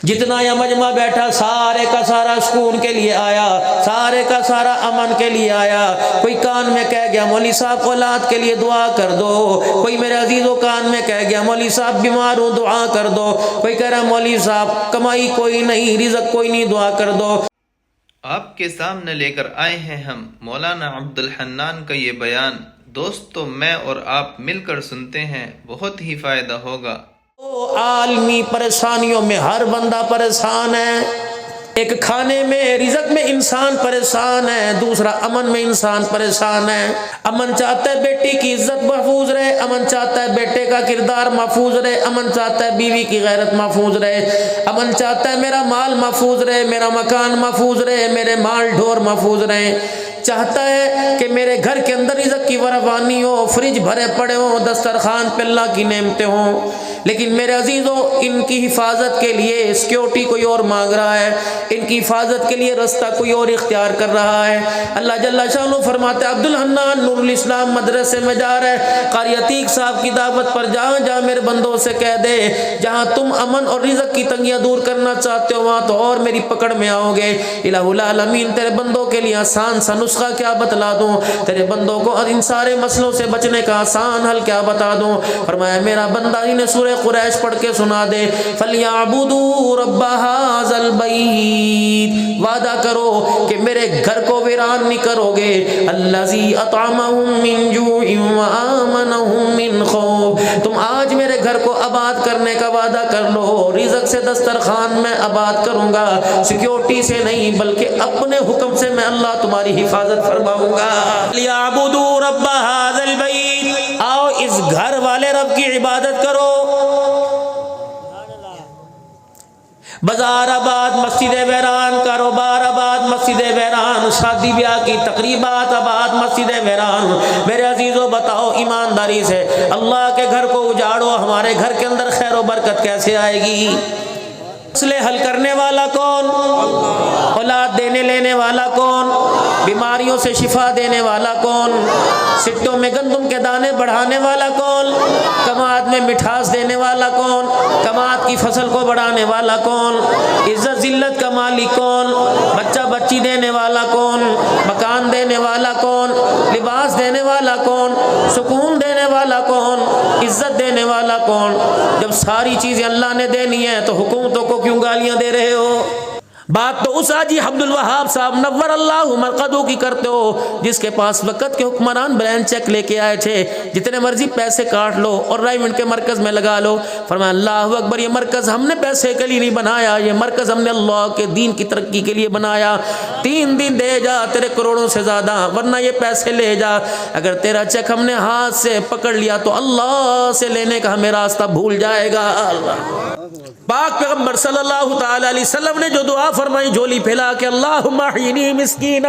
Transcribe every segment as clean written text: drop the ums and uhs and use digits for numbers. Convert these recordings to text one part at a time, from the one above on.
جتنا یہ مجمع بیٹھا سارے کا سارا سکون کے لیے آیا، سارے کا سارا امن کے لیے آیا۔ کوئی کان میں کہہ گیا مولوی صاحب اولاد کے لیے دعا کر دو، کوئی میرے عزیزوں کان میں کہہ گیا مولوی صاحب بیمار ہوں دعا کر دو، کوئی کہہ رہا مولوی صاحب کمائی کوئی نہیں، رزق کوئی نہیں، دعا کر دو۔ آپ کے سامنے لے کر آئے ہیں ہم مولانا عبد الحنان کا یہ بیان۔ دوستو میں اور آپ مل کر سنتے ہیں، بہت ہی فائدہ ہوگا۔ عالمی پریشانیوں میں ہر بندہ پریشان ہے۔ ایک کھانے میں رزق میں انسان پریشان ہے، دوسرا امن میں انسان پریشان ہے۔ امن چاہتا ہے بیٹی کی عزت محفوظ رہے، امن چاہتا ہے بیٹے کا کردار محفوظ رہے، امن چاہتا ہے بیوی کی غیرت محفوظ رہے، امن چاہتا ہے میرا مال محفوظ رہے، میرا مکان محفوظ رہے، میرے مال ڈھور محفوظ رہے، چاہتا ہے کہ میرے گھر کے اندر رزق کی فراوانی ہو، فریج بھرے پڑے ہوں، دسترخوان پہ اللہ کی نعمتیں ہوں۔ لیکن میرے عزیزوں ان کی حفاظت کے لیے سیکیورٹی کوئی اور مانگ رہا ہے، ان کی حفاظت کے لیے رستہ کوئی اور اختیار کر رہا ہے۔ اللہ جل شانہ فرماتے عبد الحنان نور الاسلام مدرسے میں جا رہے، قاری عتیق صاحب کی دعوت پر جہاں جہاں میرے بندوں سے کہہ دے جہاں تم امن اور رزق کی تنگیاں دور کرنا چاہتے ہو وہاں تو اور میری پکڑ میں آؤ گے۔ الہ العالمین تیرے بندوں کے لیے آسان سا نسخہ کیا بتلا دوں، تیرے بندوں کو ان سارے مسئلوں سے بچنے کا آسان حل کیا بتا دوں۔ فرمایا میرا بندہ انہیں سورہ قریش پڑھ کے سنا دے، فَلْيَعْبُدُوا رَبَّ هَذَا الْبَيْتِ، وعدہ کرو کہ میرے گھر کو ویران نہیں کرو گے، الَّذِي أَطْعَمَهُم مِّن جُوعٍ وَآمَنَهُم مِّن خَوْفٍ، تم آج میرے گھر کو آباد کرنے کا وعدہ کر لو، رزق سے دسترخوان میں آباد کروں گا، سیکیورٹی سے نہیں بلکہ اپنے حکم سے میں اللہ تمہاری حفاظت فرماؤں گا۔ لِيَعْبُدُوا رَبَّ هَذَا الْبَيْتِ، آؤ اس گھر والے رب کی عبادت کرو۔ بازار آباد مسجد ویران، کاروبار آباد مسجد ویران، شادی بیاہ کی تقریبات آباد مسجد ویران۔ میرے عزیزوں بتاؤ ایمانداری سے اللہ کے گھر کو اجاڑو، ہمارے گھر کے اندر خیر و برکت کیسے آئے گی؟ مسئلے حل کرنے والا کون؟ اولاد دینے لینے والا کون؟ بیماریوں سے شفا دینے والا کون؟ سٹوں میں گندم کے دانے بڑھانے والا کون؟ کماد میں مٹھاس دینے والا کون؟ کماد کی فصل کو بڑھانے والا کون؟ عزت ذلت کا مالک کون؟ بچہ بچی دینے والا کون؟ مکان دینے والا کون؟ لباس دینے والا کون؟ سکون دینے والا کون؟ عزت دینے والا کون؟ جب ساری چیزیں اللہ نے دینی ہیں تو حکومتوں کو کیوں گالیاں دے رہے ہو؟ بات تو اس حاجی عبد الوہاب صاحب نور اللہ مرقدو کی کرتے ہو جس کے پاس وقت کے حکمران بلین چیک لے کے آئے تھے، جتنے مرضی پیسے کاٹ لو اور رائمنڈ کے مرکز میں لگا لو۔ فرمایا اللہ اکبر، یہ مرکز ہم نے پیسے کے لیے نہیں بنایا، یہ مرکز ہم نے اللہ کے دین کی ترقی کے لیے بنایا۔ 3 دن دے جا تیرے کروڑوں سے زیادہ، ورنہ یہ پیسے لے جا۔ اگر تیرا چیک ہم نے ہاتھ سے پکڑ لیا تو اللہ سے لینے کا ہمیں راستہ بھول جائے گا۔ پاک پیغمبر صلی اللہ تعالی علیہ وسلم نے جو دعا فرمائی جھولی پھیلا کے اللہم احینی مسکینہ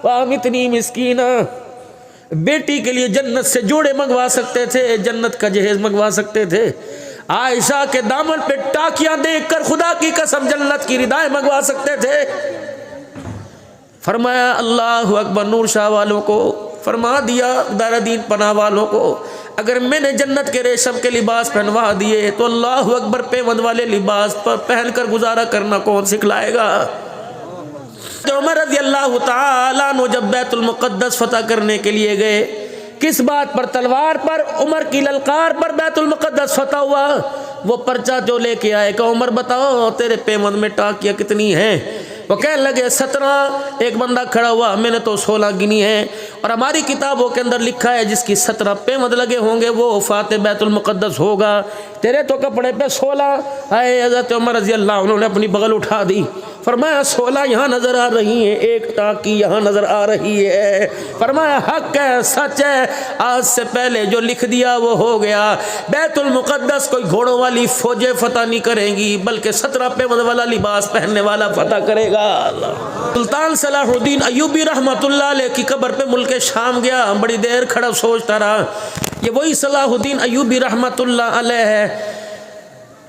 وامتنی مسکینہ، بیٹی کے لیے جنت سے جوڑے منگوا سکتے تھے، جنت کا جہیز منگوا سکتے تھے، عائشہ کے دامن پہ ٹاکیاں دیکھ کر خدا کی قسم جنت کی ردائیں منگوا سکتے تھے۔ فرمایا اللہ اکبر، نور شاہ والوں کو فرما دیا، دار دین پناہ والوں کو اگر میں نے جنت کے ریشم کے لباس پہنوا دیے تو اللہ اکبر پیوند والے لباس پر پہن کر گزارا کرنا کون سکھلائے گا؟ عمر رضی اللہ تعالیٰ عنہ جب بیت المقدس فتح کرنے کے لیے گئے، کس بات پر؟ تلوار پر، عمر کی للکار پر بیت المقدس فتح ہوا۔ وہ پرچہ جو لے کے آئے کہ عمر بتاؤ تیرے پیوند میں ٹاکیاں کتنی ہیں؟ وہ کہنے لگے 17۔ ایک بندہ کھڑا ہوا، میں نے تو 16 گنی ہے، اور ہماری کتابوں کے اندر لکھا ہے جس کی 17 پیوند لگے ہوں گے وہ فاتح بیت المقدس ہوگا، تیرے تو کپڑے پہ 16۔ آئے حضرت عمر رضی اللہ عنہ نے اپنی بغل اٹھا دی، فرمایا 16 یہاں نظر آ رہی ہیں، ایک ٹاکی یہاں نظر آ رہی ہے۔ فرمایا حق ہے، سچ ہے، آج سے پہلے جو لکھ دیا وہ ہو گیا۔ بیت المقدس کوئی گھوڑوں والی فوجیں فتح نہیں کریں گی بلکہ 17 پیوند والا لباس پہننے والا فتح کرے گا۔ سلطان صلاح الدین ایوبی رحمت اللہ علیہ کی قبر پہ ملک شام گیا، بڑی دیر کھڑا سوچتا رہا، یہ وہی صلاح الدین ایوبی رحمت اللہ علیہ ہے۔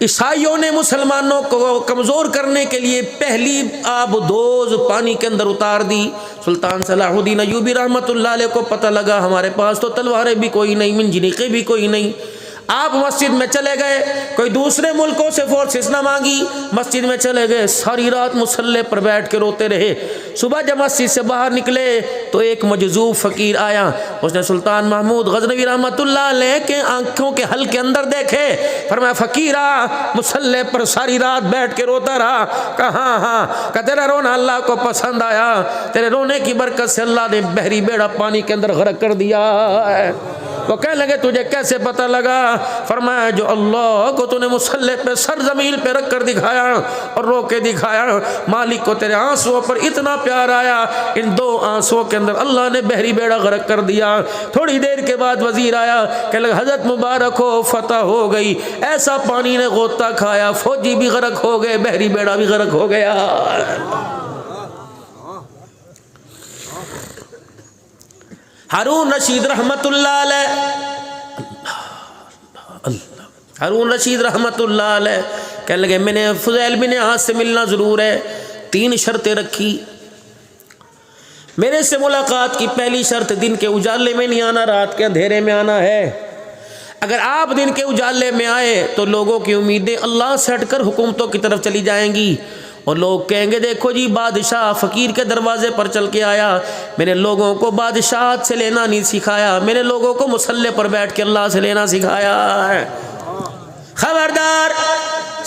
عیسائیوں نے مسلمانوں کو کمزور کرنے کے لیے پہلی آب دوز پانی کے اندر اتار دی۔ سلطان صلاح الدین ایوبی رحمت اللہ علیہ کو پتہ لگا ہمارے پاس تو تلواریں بھی کوئی نہیں، منجنیقیں بھی کوئی نہیں، آپ مسجد میں چلے گئے, کوئی دوسرے ملکوں سے فورسز نہ مانگی, مسجد میں چلے گئے, ساری رات مصلی پر بیٹھ کے روتے رہے. صبح جب مسجد سے باہر نکلے تو ایک مجذوب فقیر آیا, اس نے سلطان محمود غزنوی رحمۃ اللہ علیہ کے آنکھوں کے حل کے اندر دیکھے, فرمایا فقیرہ مصلی پر ساری رات بیٹھ کے روتا رہا. کہاں ہاں کہ تیرا رونا اللہ کو پسند آیا, تیرے رونے کی برکت سے اللہ نے بحری بیڑا پانی کے اندر غرق کر دیا ہے. وہ کہنے لگے تجھے کیسے پتہ لگا؟ فرمایا جو اللہ کو تو نے مصلی پہ سر زمین پہ رکھ کر دکھایا اور رو کے دکھایا, مالک کو تیرے آنسوں پر اتنا پیار آیا, ان 2 آنسوں کے اندر اللہ نے بحری بیڑا غرق کر دیا. تھوڑی دیر کے بعد وزیر آیا کہ حضرت مبارک ہو, فتح ہو گئی, ایسا پانی نے غوطہ کھایا, فوجی بھی غرق ہو گئے, بحری بیڑا بھی غرق ہو گیا. ہارون رشید رحمت اللہ علیہ, ہارون رشید رحمت اللہ علیہ کہنے لگے میں نے فضیل بن عیاض سے ملنا ضرور ہے. 3 شرطیں رکھی. میرے سے ملاقات کی پہلی شرط دن کے اجالے میں نہیں آنا, رات کے اندھیرے میں آنا ہے. اگر آپ دن کے اجالے میں آئے تو لوگوں کی امیدیں اللہ سے ہٹ کر حکومتوں کی طرف چلی جائیں گی, اور لوگ کہیں گے دیکھو جی بادشاہ فقیر کے دروازے پر چل کے آیا, میں نے لوگوں کو بادشاہت سے لینا نہیں سکھایا, میں نے لوگوں کو مصلی پر بیٹھ کے اللہ سے لینا سکھایا ہے. خبردار,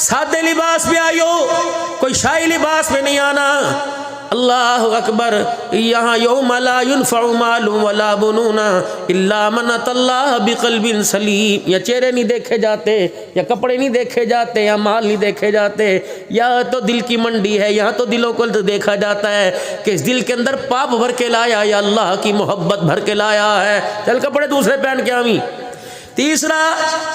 سادے لباس میں آئیو, کوئی شاہی لباس میں نہیں آنا. اللہ اکبر. یہاں یوم لا ينفع مال ولا بنون الا من اتى الله بقلب سلیم. یا چہرے نہیں دیکھے جاتے, یا کپڑے نہیں دیکھے جاتے, یا مال نہیں دیکھے جاتے, یا تو دل کی منڈی ہے, یہاں تو دلوں کو دیکھا جاتا ہے کہ اس دل کے اندر پاپ بھر کے لایا یا اللہ کی محبت بھر کے لایا ہے. چل کپڑے دوسرے پہن کے آویں. تیسرا,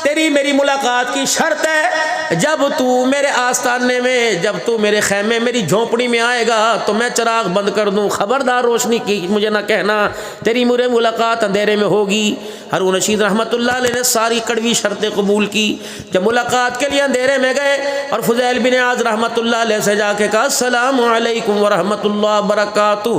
تیری میری ملاقات کی شرط ہے جب تو میرے آستانے میں, جب تو میرے خیمے میری جھونپڑی میں آئے گا تو میں چراغ بند کر دوں. خبردار روشنی کی مجھے نہ کہنا, تیری میری ملاقات اندھیرے میں ہوگی. ہارون رشید رحمت اللہ علیہ نے ساری کڑوی شرطیں قبول کی. جب ملاقات کے لیے اندھیرے میں گئے اور فضیل بن عیاض رحمت اللہ علیہ سے جا کے کہا السلام علیکم ورحمۃ اللہ وبرکاتہ,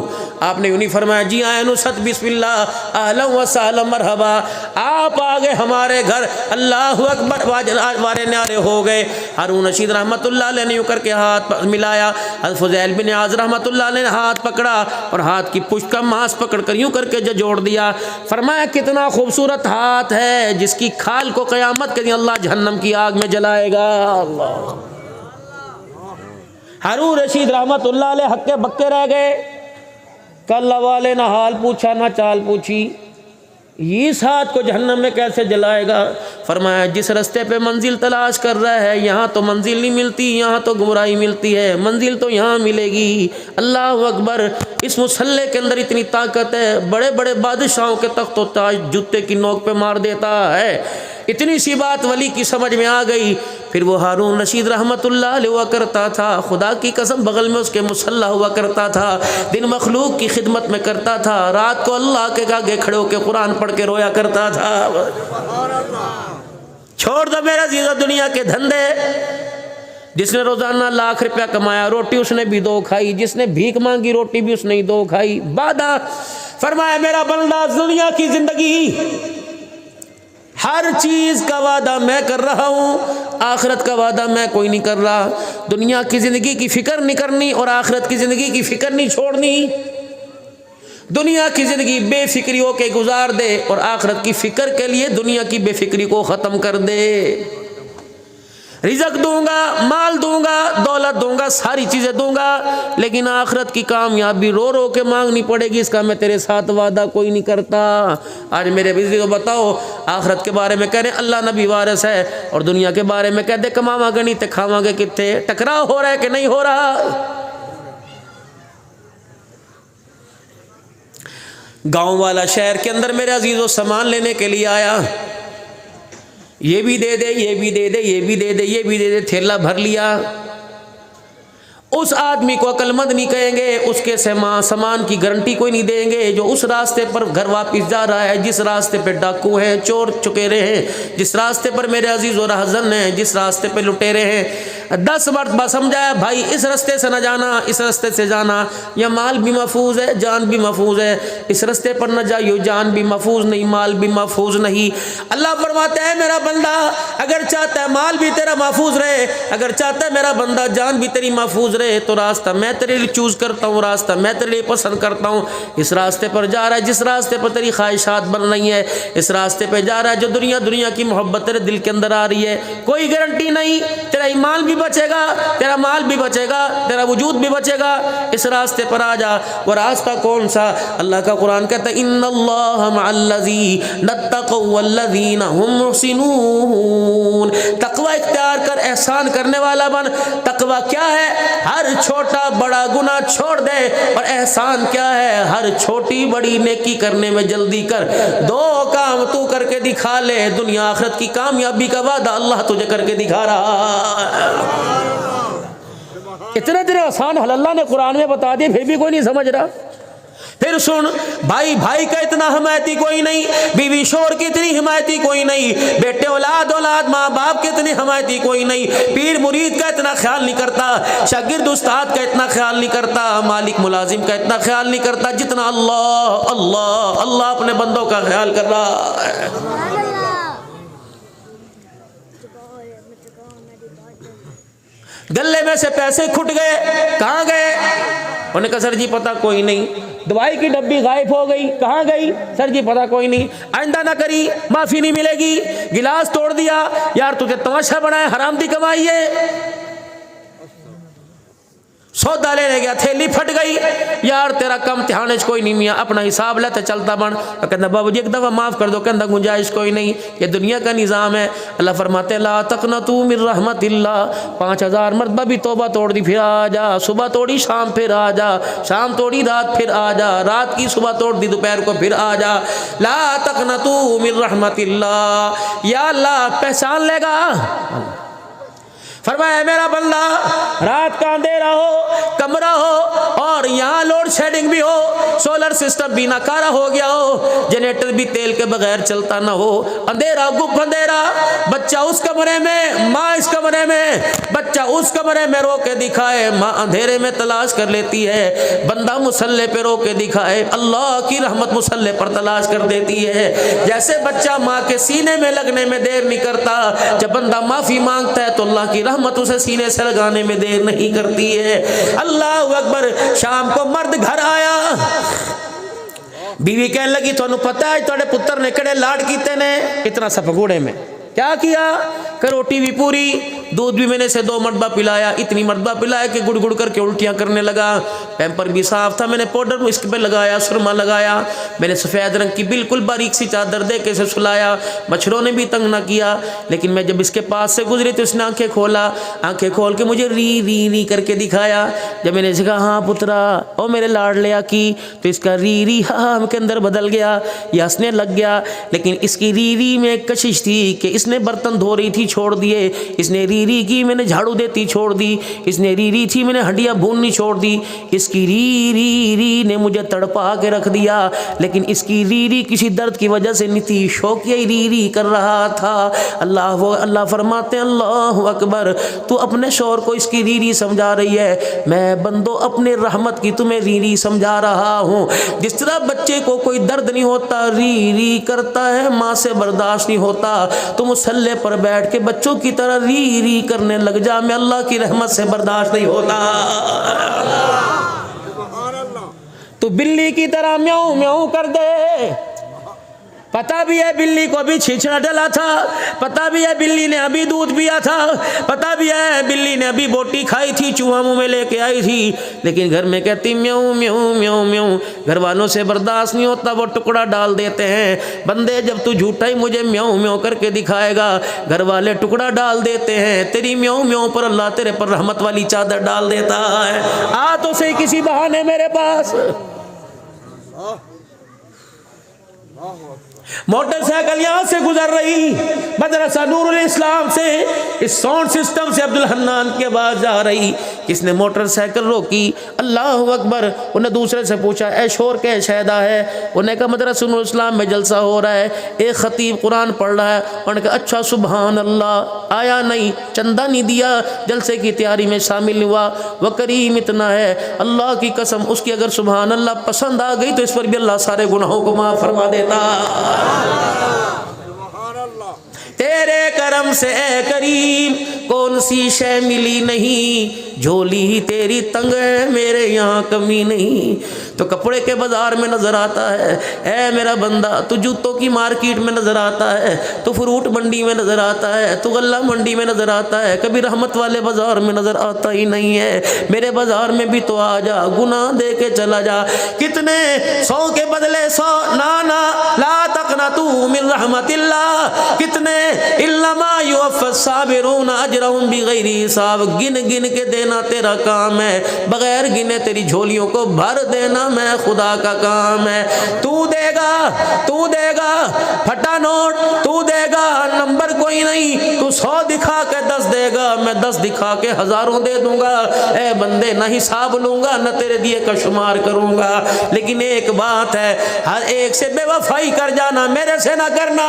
آپ نے یوں نہیں فرمایا جی آئے نصرت بسم اللہ اہلا وسہلا مرحبا, آپ آگے ہمارے گھر اللہ اکبر وارے نعرے ہو گئے. ہارون رشید رحمت اللہ علیہ نے یوں کر کے ہاتھ ملایا, فضیل بن عیاض رحمت اللہ علیہ نے ہاتھ پکڑا اور ہاتھ کی پشت کا ماس پکڑ کر یوں کر کے جوڑ دیا. فرمایا کتنا خوبصورت ہاتھ ہے جس کی کھال کو قیامت کے دن اللہ جہنم کی آگ میں جلائے گا. اللہ. ہارون رشید رحمت اللہ علیہ ہکے بکے رہ گئے. کل والے نہ حال پوچھا نہ چال پوچھی, یہ اس ہاتھ کو جہنم میں کیسے جلائے گا؟ فرمایا جس رستے پہ منزل تلاش کر رہا ہے یہاں تو منزل نہیں ملتی, یہاں تو گمراہی ملتی ہے, منزل تو یہاں ملے گی. اللہ اکبر. اس مصلی کے اندر اتنی طاقت ہے, بڑے بڑے بادشاہوں کے تخت و تاج جوتے کی نوک پہ مار دیتا ہے. اتنی سی بات ولی کی سمجھ میں آ گئی. پھر وہ ہارون رشید رحمت اللہ علیہ ہوا کرتا تھا, خدا کی قسم بغل میں اس کے مصلی ہوا کرتا تھا, دن مخلوق کی خدمت میں کرتا تھا, رات کو اللہ کے آگے کھڑے ہو کے قرآن پڑھ کے رویا کرتا تھا. چھوڑ دو میرا عزیزو دنیا کے دھندے. جس نے روزانہ لاکھ روپیہ کمایا روٹی اس نے بھی 2 کھائی, جس نے بھیک مانگی روٹی بھی اس نے 2 کھائی. وعدہ فرمایا میرا بندہ دنیا کی زندگی ہر چیز کا وعدہ میں کر رہا ہوں, آخرت کا وعدہ میں کوئی نہیں کر رہا. دنیا کی زندگی کی فکر نہیں کرنی اور آخرت کی زندگی کی فکر نہیں چھوڑنی. دنیا کی زندگی بے فکری ہو کے گزار دے اور آخرت کی فکر کے لیے دنیا کی بے فکری کو ختم کر دے. رزق دوں گا, مال دوں گا, دولت دوں گا, ساری چیزیں دوں گا, لیکن آخرت کی کامیابی رو رو کے مانگنی پڑے گی, اس کا میں تیرے ساتھ وعدہ کوئی نہیں کرتا. آج میرے بزرگ کو بتاؤ, آخرت کے بارے میں کہہ رہے اللہ نبی وارث ہے, اور دنیا کے بارے میں کہہ دے کماواں گے نہیں تے کھاواں گے کتے. ٹکراؤ ہو رہا ہے کہ نہیں ہو رہا؟ گاؤں والا شہر کے اندر میرے عزیزو سامان لینے کے لیے آیا, یہ بھی دے دے, یہ بھی دے دے, یہ بھی دے دے, یہ بھی دے دے, تھیلا بھر لیا. اس آدمی کو عقل مند نہیں کہیں گے, اس کے سامان کی گارنٹی کوئی نہیں دیں گے جو اس راستے پر گھر واپس جا رہا ہے, جس راستے پہ ڈاکو ہیں, چور چکیرے ہیں, جس راستے پر میرے عزیز و رہزن ہیں, جس راستے پہ لٹیرے ہیں. 10 مرتبہ سمجھایا بھائی اس راستے سے نہ جانا، اس راستے سے جانا، یا مال بھی محفوظ ہے جان بھی محفوظ ہے، اس راستے پر نہ جائیو، جان بھی محفوظ نہیں مال بھی محفوظ نہیں۔ اللہ فرماتا ہے میرا بندہ اگر چاہتا ہے مال بھی تیرا محفوظ رہے، اگر چاہتا ہے میرا بندہ جان بھی تیری محفوظ رہے، تو راستہ میں تیرے لیے چوز کرتا ہوں، راستہ میں تیرے لیے پسند کرتا ہوں۔ اس راستے پر جا رہا ہے جس راستے پر تیری خواہشات بن رہی ہیں، اس راستے پہ جا رہا ہے جو دنیا کی محبت تیرے دل کے اندر آ رہی ہے، کوئی گارنٹی نہیں تیرا ایمان بھی بچے گا، تیرا مال بھی بچے گا، تیرا وجود بھی بچے گا، اس راستے پر آ جا۔ وہ راستہ کون سا؟ اللہ کا قرآن کہتا ہے ان اللہ مع الذین اتقوا والذین هم محسنون۔ تقوی اختیار کر، احسان کرنے والا بن۔ تقوی کیا ہے؟ ہر چھوٹا بڑا گناہ چھوڑ دے، اور احسان کیا ہے؟ ہر چھوٹی بڑی نیکی کرنے میں جلدی کر۔ 2 کام تو کر کے دکھا لے، دنیا آخرت کی کامیابی کا وعدہ اللہ تجھے کر کے دکھا رہا ہے۔ اتنے آسان حل اللہ نے قرآن میں بتا دیے، پھر بھی کوئی نہیں سمجھ رہا۔ پھر سن، بھائی بھائی کا اتنا حمایتی کوئی نہیں، بیوی شوہر کی اتنی حمایتی کوئی نہیں، بیٹے اولاد ماں باپ کی اتنی حمایتی کوئی نہیں، پیر مرید کا اتنا خیال نہیں کرتا، شاگرد استاد کا اتنا خیال نہیں کرتا، مالک ملازم کا اتنا خیال نہیں کرتا جتنا اللہ اللہ اللہ اپنے بندوں کا خیال کر رہا ہے۔ گلے میں سے پیسے کھٹ گئے، کہاں گئے؟ انہوں نے کہا سر جی پتہ کوئی نہیں۔ دوائی کی ڈبی غائب ہو گئی، کہاں گئی؟ سر جی پتہ کوئی نہیں، آئندہ نہ کری، معافی نہیں ملے گی۔ گلاس توڑ دیا، یار تجھے تماشا بنایا، حرام دی کمائی ہے۔ سودا لینے گیا، تھیلی پھٹ گئی، یار تیرا کم امتحان کوئی نہیں میاں، اپنا حساب لیتے چلتا بن۔ کہتا بابو جی ایک دفعہ معاف کر دو، کہتا گنجائش کوئی نہیں، یہ دنیا کا نظام ہے۔ اللہ فرماتے لا تقنطوا من رحمت اللہ، 5000 مرتبہ بھی توبہ توڑ دی پھر آ جا، صبح توڑی شام پھر آ جا، شام توڑی رات پھر آ جا، رات کی صبح توڑ دی دوپہر کو پھر آ جا۔ لا تقنطوا من رحمت اللہ، یا اللہ پہچان لے گا۔ فرمایا میرا بندہ رات کا اندھیرا ہو، کمرہ ہو، اور یہاں لوڈ شیڈنگ بھی ہو، سولر سسٹم بھی ناکارہ ہو گیا ہو، جنریٹر بھی تیل کے بغیر چلتا نہ ہو، اندھیرا گپ اندھیرا، بچہ اس کمرے میں، ماں اس کمرے میں، بچہ اس کمرے میں رو کے دکھائے، ماں اندھیرے میں تلاش کر لیتی ہے، بندہ مصلے پہ رو کے دکھائے، اللہ کی رحمت مصلے پر تلاش کر دیتی ہے۔ جیسے بچہ ماں کے سینے میں لگنے میں دیر نہیں کرتا، جب بندہ معافی مانگتا ہے تو اللہ کی رحمت اسے سینے سے لگانے میں دیر نہیں کرتی ہے۔ اللہ اکبر۔ شام کو مرد گھر آیا، بیوی کہنے لگی تو پتہ ہے تھوڑے پتر نے کڑے لاڈ کیتے نے اتنا سا پگوڑے میں، کیا کیا کہ روٹی بھی پوری، دودھ بھی میں نے سے 2 مرتبہ پلایا، اتنی مرتبہ پلایا کہ گڑ گڑ کر کے الٹیاں کرنے لگا، پیمپر بھی صاف تھا، میں نے پاؤڈر اس پہ لگایا، سرما لگایا، میں نے سفید رنگ کی بالکل باریک سی چادر دے کے اسے سلایا، مچھروں نے بھی تنگ نہ کیا۔ لیکن میں جب اس کے پاس سے گزری تو اس نے آنکھیں کھولا، آنکھیں کھول کے مجھے ری ری ری کر کے دکھایا۔ جب میں نے کہا ہاں پترا او میرے لاڈ لیا کی، تو اس کا ری ری ہاں کے اندر بدل گیا، یہ ہنسنے لگ گیا۔ لیکن اس کی ری ری میں ایک کشش تھی کہ اس نے برتن دھو رہی تھی چھوڑ دیے، اس نے ری ری کی میں نے جھاڑو دیتی چھوڑ دی، اس نے ری ری تھی میں نے ہڈیاں بھوننی چھوڑ دی، اس کی ری ری ری نے مجھے تڑپا کے رکھ دیا۔ لیکن اس کی ری ری کسی درد کی وجہ سے نہیں تھی، شوقیہ ری ری کر رہا تھا۔ اللہ فرماتے ہیں اللہ اکبر، تو اپنے شوہر کو اس کی ری ری سمجھا رہی ہے، میں بندو اپنے رحمت کی تمہیں ری ری سمجھا رہا ہوں۔ جس طرح بچے کو کوئی درد نہیں ہوتا، ری ری کرتا ہے، ماں سے برداشت نہیں ہوتا، تو مسلح پر بیٹھ کے بچوں کی طرح ری ری کرنے لگ جا، میں اللہ کی رحمت سے برداشت نہیں ہوتا۔ تو بلی کی طرح میاؤں میاؤں کر دے، پتہ بھی ہے بلی کو ابھی چھچڑا ڈلا تھا، پتہ بھی ہے بلی نے ابھی دودھ پیا تھا، پتہ بھی ہے بلی نے ابھی بوٹی کھائی تھی، چوہا منہ میں لے کے آئی تھی، لیکن گھر میں کہتی میاؤں میاؤں میاؤں میاؤں۔ گھر والوں سے برداشت نہیں ہوتا، وہ ٹکڑا ڈال دیتے ہیں، بندے جب تو جھوٹا ہی مجھے میاؤں میاؤں کر کے دکھائے گا، گھر والے ٹکڑا ڈال دیتے ہیں، تیری میاؤں میاؤں پر اللہ تیرے پر رحمت والی چادر ڈال دیتا ہے۔ آ تو صحیح کسی بہانے میرے پاس۔ موٹر سائیکل یہاں سے گزر رہی، مدرسہ نور الاسلام سے، اس ساؤنڈ سسٹم سے عبد الحنان کی آواز آ رہی، کس نے موٹر سائیکل روکی؟ اللہ اکبر. انہیں دوسرے سے پوچھا اے شور کے شہدا ہے؟ انہوں نے کہا مدرسہ نور الاسلام میں جلسہ ہو رہا ہے, ایک خطیب قرآن پڑھ رہا ہے. انہوں نے کہا اچھا سبحان اللہ. آیا نہیں, چندہ نہیں دیا, جلسے کی تیاری میں شامل ہوا. وہ کریم اتنا ہے, اللہ کی قسم اس کی اگر سبحان اللہ پسند آ گئی تو اس پر بھی اللہ سارے گناہوں کو معاف فرما دیتا. تیرے کرم سے اے کریم کون سی شے ملی نہیں, جھولی ہی تیری تنگ ہے میرے یہاں کمی نہیں. تو کپڑے کے بازار میں نظر آتا ہے اے میرا بندہ, تو جوتوں کی مارکیٹ میں نظر آتا ہے, تو فروٹ منڈی میں نظر آتا ہے, تو غلہ منڈی میں نظر آتا ہے, کبھی رحمت والے بازار میں نظر آتا ہی نہیں ہے. میرے بازار میں بھی تو آ جا, گناہ دے کے چلا جا. کتنے 100 کے بدلے 100, نانا لا تقنطوا من رحمت اللہ. کتنے انما یوفی الصابرون اجرهم بغیر حساب. گن گن کے دینا تیرا کام ہے, بغیر گنے تیری جھولیوں کو بھر دینا میں خدا کا کام ہے. تو دے گا پھٹا نوٹ, تو دے گا نمبر کوئی نہیں, تو 100 دکھا کے 10 دے گا, میں 10 دکھا کے ہزاروں دے دوں گا. اے بندے نہ حساب لوں گا نہ تیرے دیے کا شمار کروں گا, لیکن ایک بات ہے, ہر ایک سے بے وفائی کر جانا, میرے سے نہ کرنا.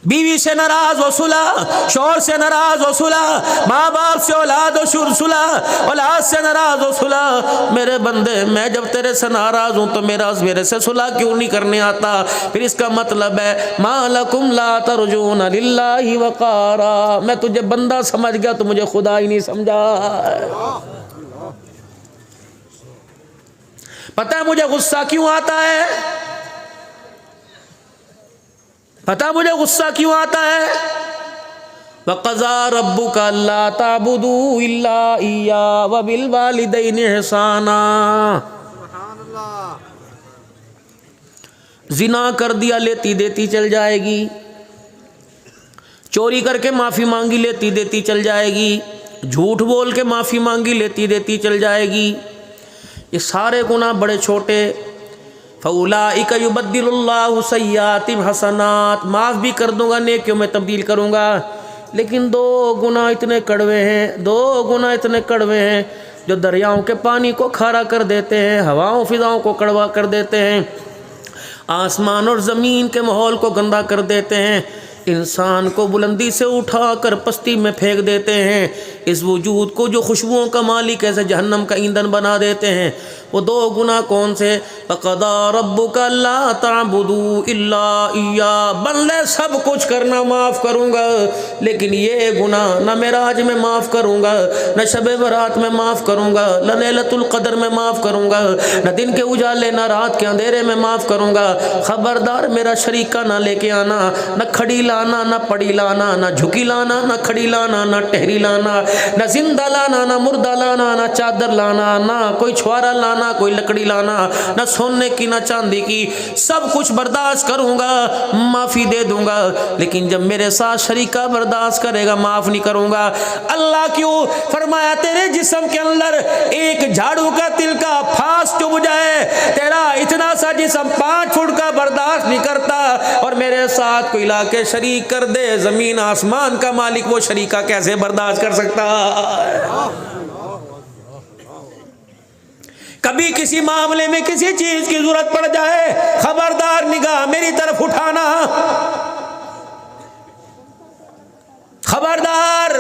بیوی سے ناراض و صلح, شوہر سے ناراض و صلح, ماں باپ سے اولاد و صلح, اولاد سے ناراض و صلح. میرے بندے میں جب تیرے سے ناراض ہوں تو میرے سے صلح کیوں نہیں کرنے آتا؟ پھر اس کا مطلب ہے ما لکم لا ترجون للہ وقارا. میں تجھے بندہ سمجھ گیا تو مجھے خدا ہی نہیں سمجھا. پتہ ہے مجھے غصہ کیوں آتا ہے؟ پتہ مجھے غصہ کیوں آتا ہے؟ وَقَضَىٰ رَبُّكَ أَلَّا تَعْبُدُوا إِلَّا إِيَّاهُ وَبِالْوَالِدَيْنِ إِحْسَانًا. زنا کر دیا لیتی دیتی چل جائے گی, چوری کر کے معافی مانگی لیتی دیتی چل جائے گی, جھوٹ بول کے معافی مانگی لیتی دیتی چل جائے گی. یہ سارے گناہ بڑے چھوٹے. فَأُولَٰئِكَ يُبَدِّلُ اللَّهُ سَيِّئَاتِهِمْ حَسَنَاتٍ. معاف بھی کر دوں گا, نیکیوں میں تبدیل کروں گا. لیکن 2 گناہ اتنے کڑوے ہیں, 2 گناہ اتنے کڑوے ہیں جو دریاؤں کے پانی کو کھارا کر دیتے ہیں, ہواؤں فضاؤں کو کڑوا کر دیتے ہیں, آسمان اور زمین کے ماحول کو گندا کر دیتے ہیں, انسان کو بلندی سے اٹھا کر پستی میں پھینک دیتے ہیں, اس وجود کو جو خوشبوؤں کا مالک ایسے جہنم کا ایندھن بنا دیتے ہیں. وہ 2 گناہ کون سے؟ فَقَضَىٰ رَبُّكَ أَلَّا تَعْبُدُوا إِلَّا إِيَّاهُ. بندے سب کچھ کرنا معاف کروں گا, لیکن یہ گناہ نہ معراج میں معاف کروں گا, نہ شب برات میں معاف کروں گا, نہ لیلۃ القدر میں معاف کروں گا, نہ دن کے اجالے نہ رات کے اندھیرے میں معاف کروں گا. خبردار میرا شریکہ نہ لے کے آنا, نہ کھڑی لانا نہ پڑی لانا, نہ جھکی لانا نہ کھڑی لانا, نہ ٹہری لانا, نہ زندہ لانا نہ مردہ لانا, نہ چادر لانا, نہ کوئی چھوارا لانا, کوئی لکڑی لانا, نہ سونے کی نہ چاندی کی. سب کچھ برداشت کروں گا, معافی دے دوں گا, لیکن جب میرے ساتھ شریکہ برداشت کرے گا معاف نہیں کروں گا. اللہ کیوں فرمایا تیرے جسم کے اندر ایک جھاڑو کا تل کا پھاس چبھ جائے, تیرا اتنا سا جسم 5 فٹ کا برداشت نہیں کرتا, اور میرے ساتھ کوئی لا کے شریک کر دے, زمین آسمان کا مالک وہ شریکہ کیسے برداشت کر سکتا ہے؟ کبھی کسی معاملے میں کسی چیز کی ضرورت پڑ جائے, خبردار نگاہ میری طرف اٹھانا, خبردار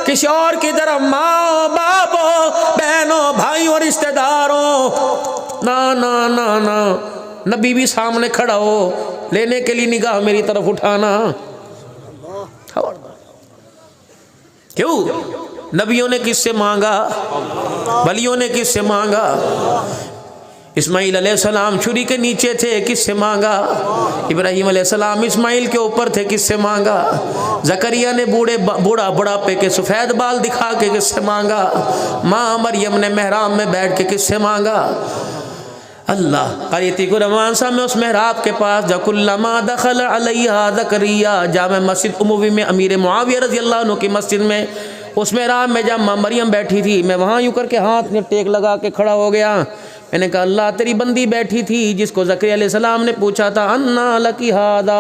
کسی اور کی طرف, ماں باپوں بہنوں بھائیوں رشتہ داروں, نا نا نا نا, نبی بھی سامنے کھڑا ہو لینے کے لیے نگاہ میری طرف اٹھانا. کیوں؟ نبیوں نے کس سے مانگا, ولیوں نے کس سے مانگا؟ اسماعیل علیہ السلام چھری کے نیچے تھے, کس سے مانگا؟ ابراہیم علیہ السلام اسماعیل کے اوپر تھے, کس سے مانگا؟ زکریا نے بڑھاپے کے سفید بال دکھا کے کس سے مانگا؟ ماں مریم نے محراب میں بیٹھ کے کس سے مانگا؟ اللہ قریتی کو رمان صاحب میں اس محراب کے پاس جا کلما دخل علیہا زکریا, جامع مسجد اموی میں امیر معاویہ رضی اللہ عنہ کی مسجد میں, اس محراب میں جب ماں مریم بیٹھی تھی, میں وہاں یوں کر کے ہاتھ میں ٹیک لگا کے کھڑا ہو گیا. میں نے کہا اللہ تیری بندی بیٹھی تھی جس کو زکریا علیہ السلام نے پوچھا تھا انا لکی ھذا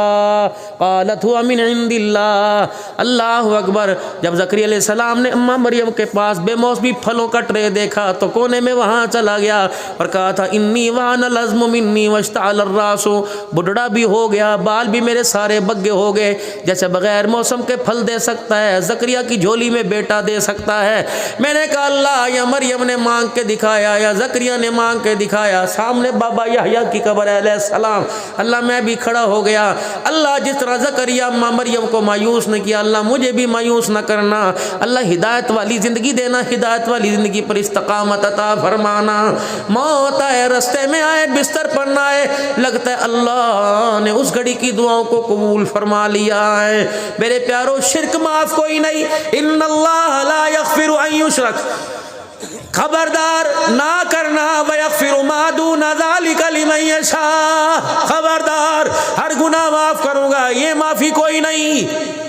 قالت هو من عند اللہ. اللہ اکبر. جب زکریا علیہ السلام نے اماں مریم کے پاس بے موسمی پھلوں کا ٹرے دیکھا تو کونے میں وہاں چلا گیا اور کہا تھا انی وہن العظم منی واشتعل الراس. بڈھڑا بھی ہو گیا, بال بھی میرے سارے بگے ہو گئے. جیسے بغیر موسم کے پھل دے سکتا ہے زکریا کی جھولی میں بیٹا دے سکتا ہے. میں نے کہا اللہ یا مریم نے مانگ کے دکھایا یا زکریا نے مانگ کے دکھایا. سامنے بابا یحییٰ کی قبر ہے علیہ السلام. اللہ میں بھی کھڑا ہو گیا. اللہ جس طرح زکریا اماں مریم کو مایوس نہ کیا, اللہ مجھے بھی مایوس نہ کرنا. اللہ ہدایت والی زندگی دینا, ہدایت والی زندگی پر استقامت عطا فرمانا. موت آئے, رستے میں آئے, بستر پر نہ آئے, لگتا ہے اللہ نے اس گھڑی کی دعاؤں کو قبول فرما لیا ہے. میرے پیارو شرک معاف کوئی نہیں. ان اللہ لا یغفر ان یشرک, خبردار نہ کرنا, وَيَغْفِرُ مَا دُونَ ذَلِكَ لِمَن يَشَاءُ, خبردار ہر گناہ معاف کروں گا, یہ معافی کوئی نہیں.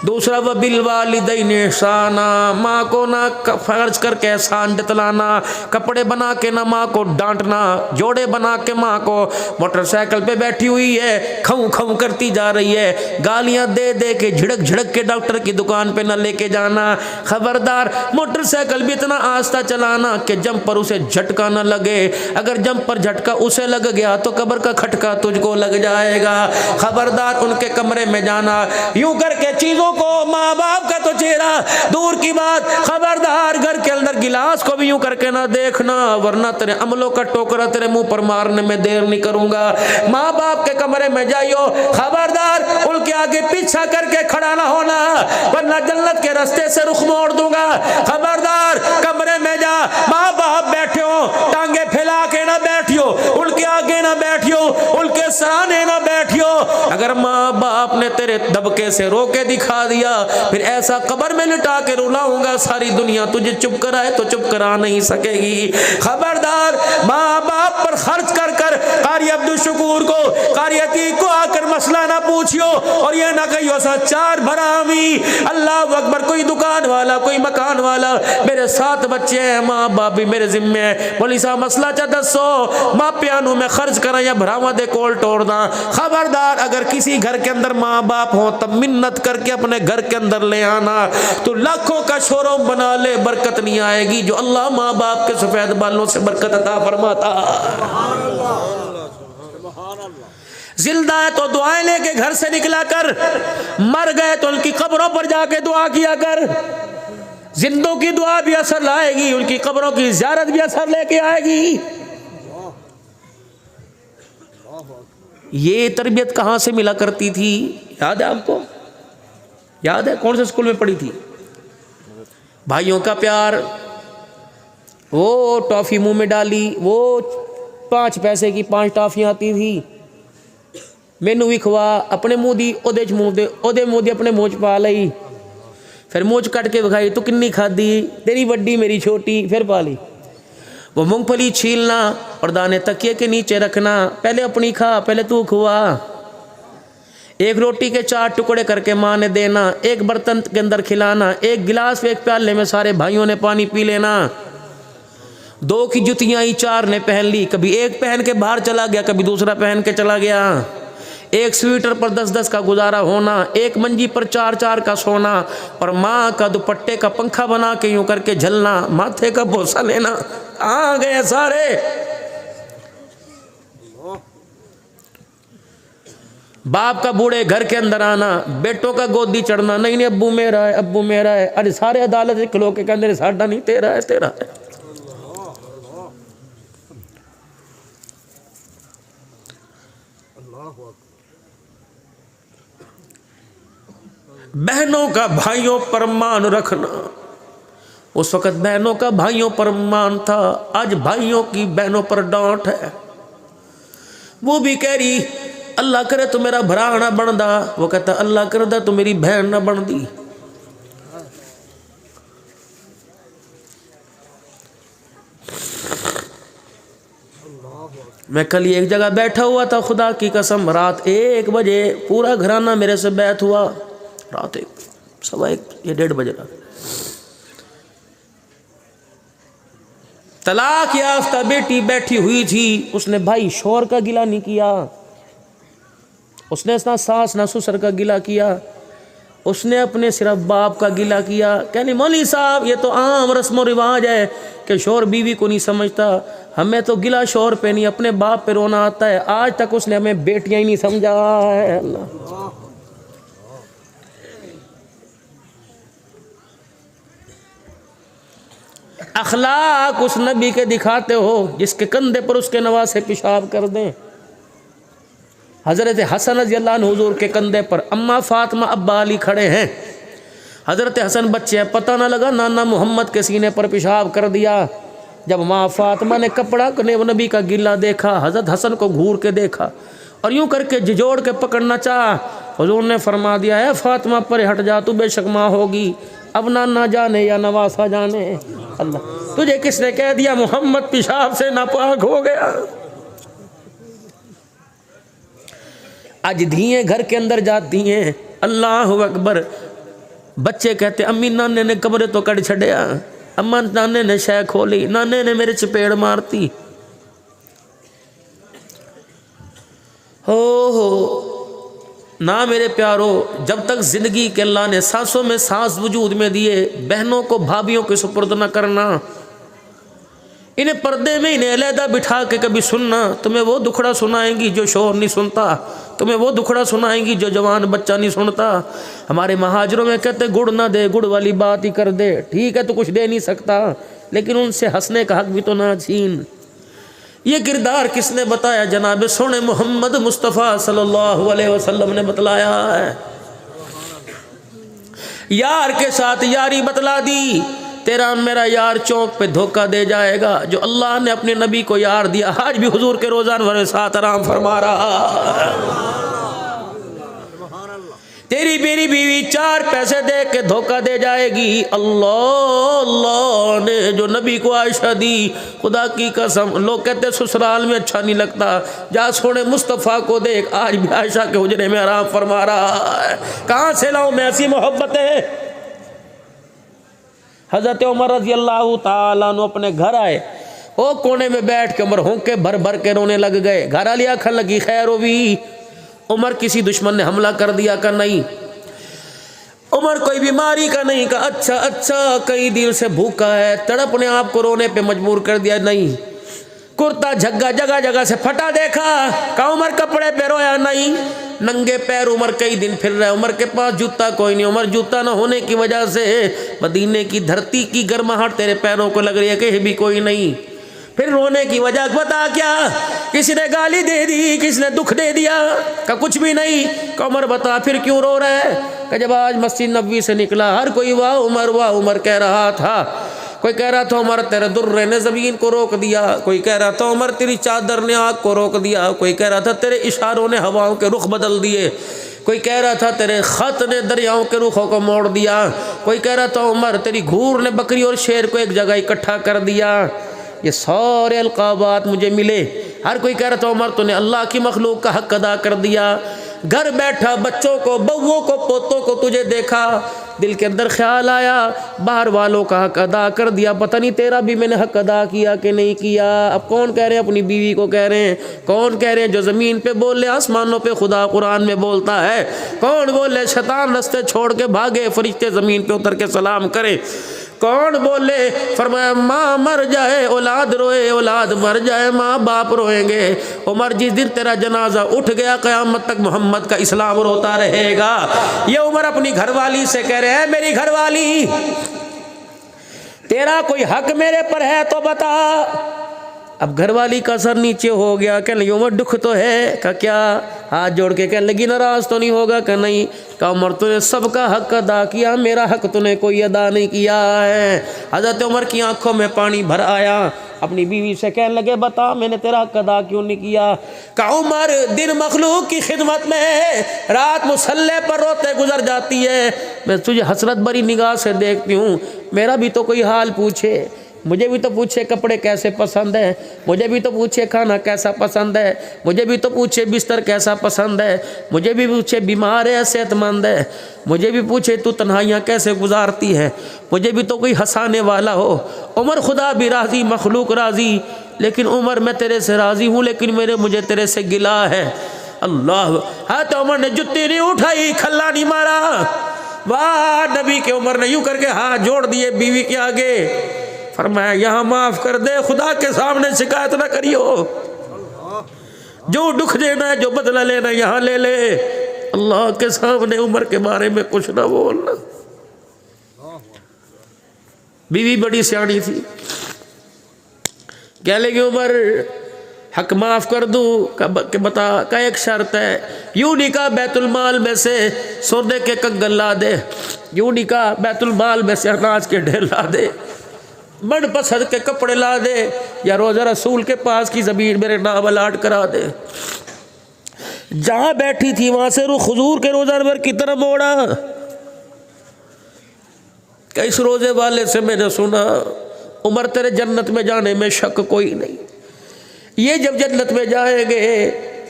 دوسرا وَبِالْوَالِدَيْنِ احسانا, ماں کو نہ فرض کر کے احسان جتلانا, کپڑے بنا کے نہ ماں کو ڈانٹنا, جوڑے بنا کے ماں کو موٹر سائیکل پہ بیٹھی ہوئی ہے کھوں کھوں کرتی جا رہی ہے, گالیاں دے دے کے جھڑک جھڑک کے ڈاکٹر کی دکان پہ نہ لے کے جانا. خبردار موٹر سائیکل بھی اتنا آہستہ چلانا کہ جمپ پر اسے جھٹکا نہ لگے, اگر جمپ پر جھٹکا اسے لگ گیا تو قبر کا کھٹکا تجھ کو لگ جائے گا. خبردار ان کے کمرے میں جانا یوں کر کے چیزوں کو, ماں باپ کا تو چہرہ دور کی بات, خبردار گھر کے اندر گلاس کو بھی یوں کر کے نہ دیکھنا ورنہ تیرے عملوں کا ٹوکرا تیرے منہ پر مارنے میں دیر نہیں کروں گا. ماں باپ کے کمرے میں جائیو, خبردار ان کے آگے پیچھا کر کے کھڑا نہ ہونا ورنہ جنت کے راستے سے رخ موڑ دوں گا. خبردار کمرے میں جا, ماں باپ بیٹھے ہو ٹانگیں پھیلا کے نہ بیٹھیو, ان کے آگے نہ بیٹھیو, ان کے سرانے نہ بیٹھیو. اگر ماں باپ نے تیرے دبکے سے رو کے دکھا دیا پھر ایسا قبر میں لٹا کے رلاؤں گا ساری دنیا تجھے چپ کرائے تو چپ کرا نہیں سکے گی. خبردار ماں باپ پر خرچ کر کر قاری عبدالشکور کو, قاری عتیق کو آ کر مسئلہ نہ پوچھیو اور یہ نہ کہیو سا چار بھرامی. اللہ اکبر, کوئی دکان والا کوئی مکان والا, میرے 7 بچے ہیں, ماں باپ بھی میرے ذمہ ہے, بولی صاحب مسئلہ چا دسو, ماں پیانو میں خرچ کرا یا بھراواں دے کول ٹوڑ دا. خبردار اگر کسی گھر کے اندر ماں باپ ہوں تب منت کر کے اپنے گھر کے اندر لے آنا, تو لاکھوں کا شو روم بنا لے برکت نہیں آئے گی جو اللہ ماں باپ کے سفید بالوں سے برکت عطا فرماتا. زندہ ہے تو دعائیں لے کے گھر سے نکلا کر, مر گئے تو ان کی قبروں پر جا کے دعا کیا کر. زندوں کی دعا بھی اثر لائے گی, ان کی قبروں کی زیارت بھی اثر لے کے آئے گی. یہ تربیت کہاں سے ملا کرتی تھی, یاد ہے آپ کو؟ یاد ہے کون سے اسکول میں پڑھی تھی؟ بھائیوں کا پیار, وہ ٹافی منہ میں ڈالی, وہ 5 پیسے کی 5 ٹافیاں آتی تھی, مینو بھی کھوا, اپنے منہ دی اودے چ منہ دے, اودے منہ دی اپنے منہ چ پا لئی, پھر منہ چ کٹ کے دکھائی تو کنی کھادی, تیری وڈی میری چھوٹی, پھر پا لی. وہ مونگ پھلی چھیلنا اور دانے تکیے کے نیچے رکھنا, پہلے اپنی کھا, پہلے تو کھوا. ایک روٹی کے 4 ٹکڑے کر کے ماں نے دینا, ایک برتن کے اندر کھلانا, ایک گلاس ایک پیالے میں سارے بھائیوں نے پانی پی لینا. 2 کی جتیاں ہی 4 نے پہن لی, کبھی ایک پہن کے باہر چلا گیا, کبھی دوسرا پہن کے چلا گیا. ایک سویٹر پر 10-10 کا گزارا ہونا, ایک منجی پر 4-4 کا سونا, اور ماں کا دوپٹے کا پنکھا بنا کے یوں کر کے جھلنا, ماتھے کا بوسہ لینا. آ گئے سارے. باپ کا بوڑھے گھر کے اندر آنا, بیٹوں کا گودی چڑھنا, نہیں ابو میرا ہے, ابو میرا ہے. ارے سارے عدالت کھلو کے کہندے ساڈا نہیں, تیرا ہے, تیرا ہے. بہنوں کا بھائیوں پر مان رکھنا, اس وقت بہنوں کا بھائیوں پر مان تھا, آج بھائیوں کی بہنوں پر ڈانٹ ہے. وہ بھی کہہ رہی اللہ کرے تو میرا بھرا نہ بن دا, وہ کہتا اللہ کر دا تو میری بہن نہ بن دی. میں کل ایک جگہ بیٹھا ہوا تھا, خدا کی قسم رات 1 بجے پورا گھرانہ میرے سے بیت ہوا, رات 1:15 یا 1:30 بجے رات. طلاق یافتہ بیٹی بیٹھی ہوئی تھی، اس نے بھائی شوہر کا گلہ نہیں کیا، اس نے نہ ساس نہ سسر کا گلہ کیا، اس نے اپنے صرف باپ کا گلہ کیا. کہنے مولوی صاحب یہ تو عام رسم و رواج ہے کہ شوہر بیوی کو نہیں سمجھتا، ہمیں تو گلہ شوہر پہ نہیں اپنے باپ پہ رونا آتا ہے. آج تک اس نے ہمیں بیٹیاں ہی نہیں سمجھا ہے. اللہ اخلاق اس نبی کے دکھاتے ہو جس کے کندھے پر اس کے نواسے پیشاب کر دیں. حضرت حسن رضی اللہ عنہ حضور کے کندھے پر، اماں فاطمہ ابا علی کھڑے ہیں، حضرت حسن بچے ہیں، پتہ نہ لگا نانا محمد کے سینے پر پیشاب کر دیا. جب ماں فاطمہ نے کپڑا نبی کا گلہ دیکھا، حضرت حسن کو گھور کے دیکھا اور یوں کر کے جھجوڑ کے پکڑنا چاہا. حضور نے فرما دیا ہے فاطمہ پر ہٹ جا، تو بے شک ماں ہوگی، اب نانا جانے یا نواسا جانے. اللہ تجھے کس نے کہہ دیا محمد پیشاب سے ناپاک ہو گیا؟ آج دھییں گھر کے اندر جاتی ہیں، اللہ اکبر، بچے کہتے امی نانے نے کمرے تو کٹ چھڑیا، اما نانے نے شے کھولی، نانے نے میرے چپیڑ مارتی. ہو نہ میرے پیارو، جب تک زندگی کے اللہ نے سانسوں میں سانس وجود میں دیے، بہنوں کو بھابھیوں کے سپرد نہ کرنا. انہیں پردے میں انہیں علیحدہ بٹھا کے کبھی سننا. تمہیں وہ دکھڑا سنائیں گی جو شوہر نہیں سنتا، تمہیں وہ دکھڑا سنائیں گی جو جوان بچہ نہیں سنتا. ہمارے مہاجروں میں کہتے گڑ نہ دے، گڑ والی بات ہی کر دے. ٹھیک ہے تو کچھ دے نہیں سکتا، لیکن ان سے ہنسنے کا حق بھی تو نہ چھین. یہ کردار کس نے بتایا؟ جناب سونے محمد مصطفیٰ صلی اللہ علیہ وسلم نے بتلایا ہے. یار کے ساتھ یاری بتلا دی. تیرا میرا یار چوک پہ دھوکہ دے جائے گا. جو اللہ نے اپنے نبی کو یار دیا، آج بھی حضور کے روزان والے ساتھ آرام فرما رہا. تیری میری بیوی 4 پیسے دے کے دھوکہ دے جائے گی. اللہ نے جو نبی کو عائشہ دی، خدا کی قسم، لوگ کہتے سسرال میں اچھا نہیں لگتا، جا سونے مصطفیٰ کو دیکھ، آج بھی عائشہ کے حجرے میں آرام فرما رہا ہے. کہاں سے لاؤں میں ایسی محبتیں؟ حضرت عمر رضی اللہ تعالیٰ عنہ اپنے گھر آئے، وہ کونے میں بیٹھ کے عمر ہونکے بھر بھر کے رونے لگ گئے. گھر والی آنکھیں لگی خیر ہو بھی. عمر کسی دشمن نے حملہ کر دیا کا نہیں، عمر کوئی بیماری کا نہیں، کہا اچھا کئی دن سے بھوکا ہے، تڑپنے آپ کو رونے پہ مجبور کر دیا نہیں. کرتا جھگا جگہ جگہ سے پھٹا دیکھا، کہا عمر کپڑے پہ رویا نہیں. ننگے پیر عمر کئی دن پھر رہے، عمر کے پاس جوتا کوئی نہیں. عمر جوتا نہ ہونے کی وجہ سے مدینے کی دھرتی کی گرماہٹ تیرے پیروں کو لگ رہی ہے، کہیں بھی کوئی نہیں. پھر رونے کی وجہ بتا کیا؟ کسی نے گالی دے دی، کسی نے دکھ دے دیا؟ کہ کچھ بھی نہیں. کہ عمر بتا پھر کیوں رو رہا ہے؟ کہ جب آج مسجد نبوی سے نکلا، ہر کوئی واہ عمر کہہ رہا تھا. کوئی کہہ رہا تھا عمر تیرے درے نے زمین کو روک دیا، کوئی کہہ رہا تھا عمر تیری چادر نے آگ کو روک دیا، کوئی کہہ رہا تھا تیرے اشاروں نے ہواؤں کے رخ بدل دیے، کوئی کہہ رہا تھا تیرے خط نے دریاؤں کے رخوں کو موڑ دیا، کوئی کہہ رہا تھا عمر تیری گھور نے بکری اور شیر کو ایک جگہ اکٹھا کر دیا. یہ سارے القابات مجھے ملے. ہر کوئی کہہ رہا تھا عمر تو نے اللہ کی مخلوق کا حق ادا کر دیا. گھر بیٹھا بچوں کو، بہووں کو، پوتوں کو تجھے دیکھا، دل کے اندر خیال آیا باہر والوں کا حق ادا کر دیا، پتہ نہیں تیرا بھی میں نے حق ادا کیا کہ نہیں کیا. اب کون کہہ رہے ہیں؟ اپنی بیوی کو کہہ رہے ہیں. کون کہہ رہے ہیں؟ جو زمین پہ بول رہے آسمانوں پہ خدا قرآن میں بولتا ہے. کون بولے شیطان رستے چھوڑ کے بھاگے، فرشتے زمین پہ اتر کے سلام کرے. کون بولے فرمایا ماں مر جائے اولاد روئے، اولاد مر جائے ماں باپ روئیں گے. عمر جس دن تیرا جنازہ اٹھ گیا قیامت تک محمد کا اسلام روتا رہے گا. یہ عمر اپنی گھر والی سے کہہ رہے ہیں میری گھر والی تیرا کوئی حق میرے پر ہے تو بتا. اب گھر والی کا سر نیچے ہو گیا، کہنے لگی عمر دکھ تو ہے. کہ کیا؟ ہاتھ جوڑ کے کہنے لگی ناراض تو نہیں ہوگا؟ کہ نہیں. کہ عمر تو نے سب کا حق ادا کیا، میرا حق تو نے کوئی ادا نہیں کیا ہے. حضرت عمر کی آنکھوں میں پانی بھر آیا. اپنی بیوی سے کہنے لگے بتا میں نے تیرا حق ادا کیوں نہیں کیا؟ کہ عمر دن مخلوق کی خدمت میں، رات مصلے پر روتے گزر جاتی ہے، میں تجھے حسرت بری نگاہ سے دیکھتی ہوں، میرا بھی تو کوئی حال پوچھے. مجھے بھی تو پوچھے کپڑے کیسے پسند ہے، مجھے بھی تو پوچھے کھانا کیسا پسند ہے، مجھے بھی تو پوچھے بستر کیسا پسند ہے، مجھے بھی پوچھے بیمار ہے صحت مند ہے، مجھے بھی پوچھے تو تنہائیاں کیسے گزارتی ہے، مجھے بھی تو کوئی ہنسانے والا ہو۔ عمر خدا بھی راضی مخلوق راضی، لیکن عمر میں تیرے سے راضی ہوں لیکن مجھے تیرے سے گلا ہے۔ اللہ، حضرت عمر نے جتی نہیں اٹھائی، کھلا نہیں مارا، واہ نبی کے عمر نے یوں کر کے ہاتھ جوڑ دیے بیوی کے آگے، فرمایا یہاں معاف کر دے، خدا کے سامنے شکایت نہ کریو، جو دکھ دینا ہے جو بدلہ لینا یہاں لے لے، اللہ کے سامنے عمر کے بارے میں کچھ نہ بولنا۔ بیوی بڑی سیانی تھی، کہہ لے گی عمر حق معاف کر دوں کہ بتا کا ایک شرط ہے، یوں نہیں کہا بیت المال میں سے سونے کے کنگن لا دے، یوں نہیں کہا بیت المال میں سے اناج کے ڈھیر لا دے، من پسند کے کپڑے لا دے، یا روزہ رسول کے پاس کی زمین میرے نام الاٹ کرا دے۔ جہاں بیٹھی تھی وہاں سے رخ حضور کے روزہ انور کی طرف موڑا کہ اس روزے والے سے میں نے سنا عمر تیرے جنت میں جانے میں شک کوئی نہیں، یہ جب جنت میں جائیں گے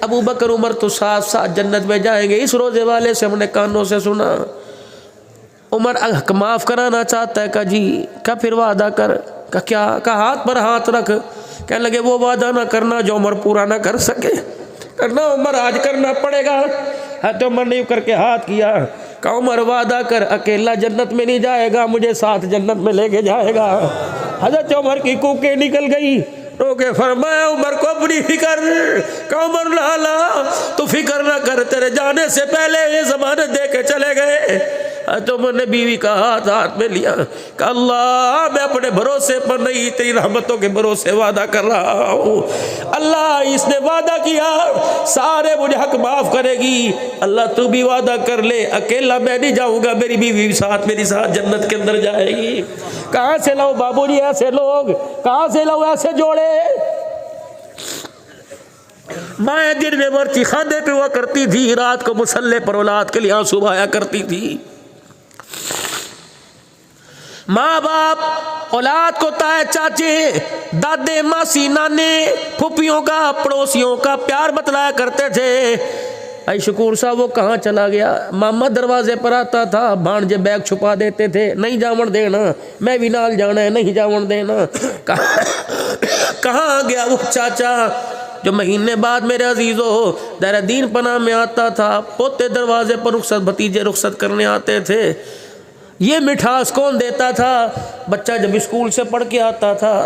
ابو بکر عمر تو ساتھ ساتھ جنت میں جائیں گے، اس روزے والے سے ہم نے کانوں سے سنا عمر حق معاف کرانا چاہتا ہے، کہا جی، کہا پھر وعدہ کر، کہا کیا، کہا ہاتھ پر ہاتھ رکھ، کہنے لگے وہ وعدہ نہ کرنا جو عمر پورا نہ کر سکے، کرنا عمر آج کرنا پڑے گا۔ حضرت عمر نے کر کے ہاتھ کیا، کہا عمر وعدہ کر اکیلا جنت میں نہیں جائے گا، مجھے ساتھ جنت میں لے کے جائے گا۔ حضرت عمر کی کوکیں نکل گئی، رو کے فرمایا عمر کو اپنی فکر، کہ عمر لالا تو فکر نہ کر، تیرے جانے سے پہلے یہ ضمانت دے کے چلے گئے۔ حضرت عمر نے بیوی کا ہاتھ میں لیا کہ اللہ میں اپنے بھروسے پر نہیں تیری رحمتوں کے بھروسے وعدہ کر رہا ہوں، اللہ اس نے وعدہ کیا سارے مجھے حق معاف کرے گی، اللہ تو بھی وعدہ کر لے اکیلا میں نہیں جاؤں گا، میری بیوی ساتھ میری ساتھ جنت کے اندر جائے گی۔ کہاں سے لاؤ بابو جی ایسے لوگ، کہاں سے لاؤ ایسے جوڑے؟ مائیں دن میں مرچی خاندے پہ ہوا کرتی تھی، رات کو مسلح پر اولاد کے لیے آنسو بہایا کرتی تھی۔ ماں باپ اولاد کو تائے چاچے دادے ماسی نانے پھوپھیوں کا پڑوسیوں کا پیار بتلایا کرتے تھے۔ اے شکور صاحب وہ کہاں چلا گیا؟ ماما دروازے پر آتا تھا، بھانجے بیگ چھپا دیتے تھے، نہیں جاون دینا، میں بھی نال جانا ہے، نہیں جاون دینا۔ کہاں گیا وہ چاچا جو مہینے بعد میرے عزیزو دیر دین پناہ میں آتا تھا؟ پوتے دروازے پر رخصت بھتیجے رخصت کرنے آتے تھے۔ یہ مٹھاس کون دیتا تھا؟ بچہ جب اسکول سے پڑھ کے آتا تھا